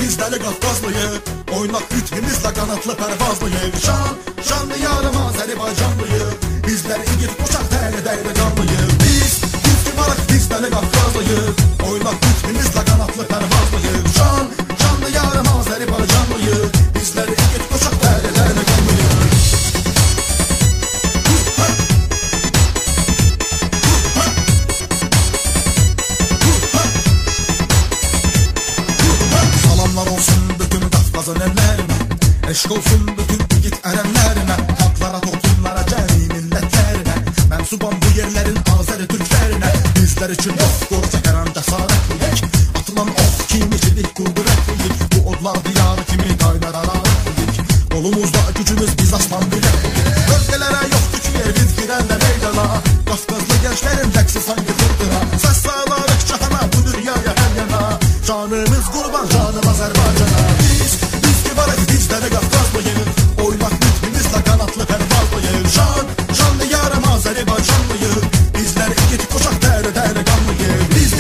bizleri Qafqazlıyıq. Oynaq ritmimizlə qanatlı pərvazlıyıq. Şanlı yarım Azərbaycanlıyıq. Bizlər igid qoçaq dəyri canlıyıq. Biz ki varıq bizləri Qafqazlıyıq. Oynaq ritmimizlə qanatlı pərvazlıyıq. Şanlı yarım Azərbaycanlıyıq. Bizlər igid qoçaq dəyri canlıyıq. Salamlar olsun bütün Qafqazın ellərinə, eşq olsun bütün igid ərənlərinə, xalqlara, toplumlara, cəmi millətlərinə, mənsubam bu yerlərin Azəri türklərinə. Bizlər üçün yox qoru çəkərən cəsarətliyik, atılan ox kimi çelik qudurətliyik, bu odlar diyarı kimi qaynar aratlıyik, qolumuzda gücümüz biz aslan biləklik. Bölgələrə yoxdur ki yer biz girəndə meydana, Qafqazlı gençlərin rəqsi sanki fırtıra, səs sağlarıq cahana bu dünyaya hər yana, canımız qurban canım Azərbaycana. Biz ki varıq bizləri Qafqazlıyıq, oynaq ritmimizlə qanatlı pərvazlıyıq. Şanlı yarım Azərbaycanlıyıq, bizlər igid qoçaq dəyri qanlıyıq. Biz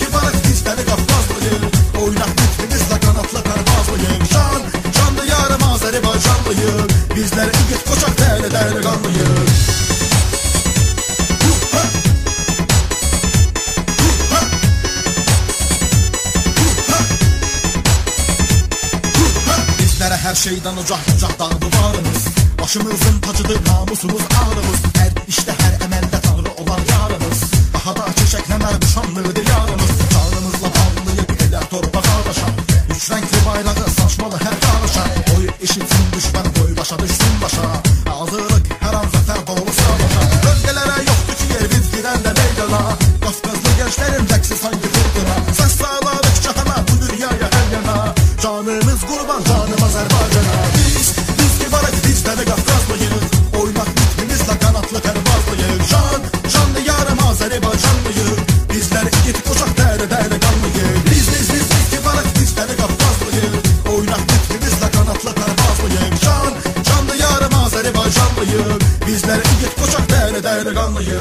ki varıq bizləri Qafqazlıyıq, oynaq ritmimizlə qanatlı pərvazlıyıq. Şanlı yarım Azərbaycanlıyıq, bizlər igid qoçaq dəyri qanlıyıq. Bizlərə hər şeydən ucaq dağ duvarımız, başımızın tacıdır namusumuz ağrımız, hər işdə hər əməldə tanrı olan yarımız, daha da çiçəklənər bu şanlıdır yarımız. Canımızla bağlıyıq elə torpağa başa, üç rəngli bayrağı saçmalı hər qarışa, oy eşitsin düşmən boy başa düşsün başa, hazırlıq hər an zəfər dolu savaşa. Bölgələrə yoxdur ki yer biz girəndə meydana, Qafqazlı gençlərin rəqsi sanki fırtıra, səs sağlarıq cahana bu dünyaya hər yana, canımız qurban canım Azərbaycana. Biz ki varıq bizləri Qafqazlıyıq, oynaq ritmimizlə qanatlı pərvazlıyıq. Şanlı yarım Azərbaycanlıyıq, bizlər igid qoçaq dəyri qanlıyıq. Biz ki varıq bizləri Qafqazlıyıq, oynaq ritmimizlə qanatlı pərvazlıyıq. Şanlı yarım Azərbaycanlıyıq, bizlər igid qoçaq dəyri qanlıyıq.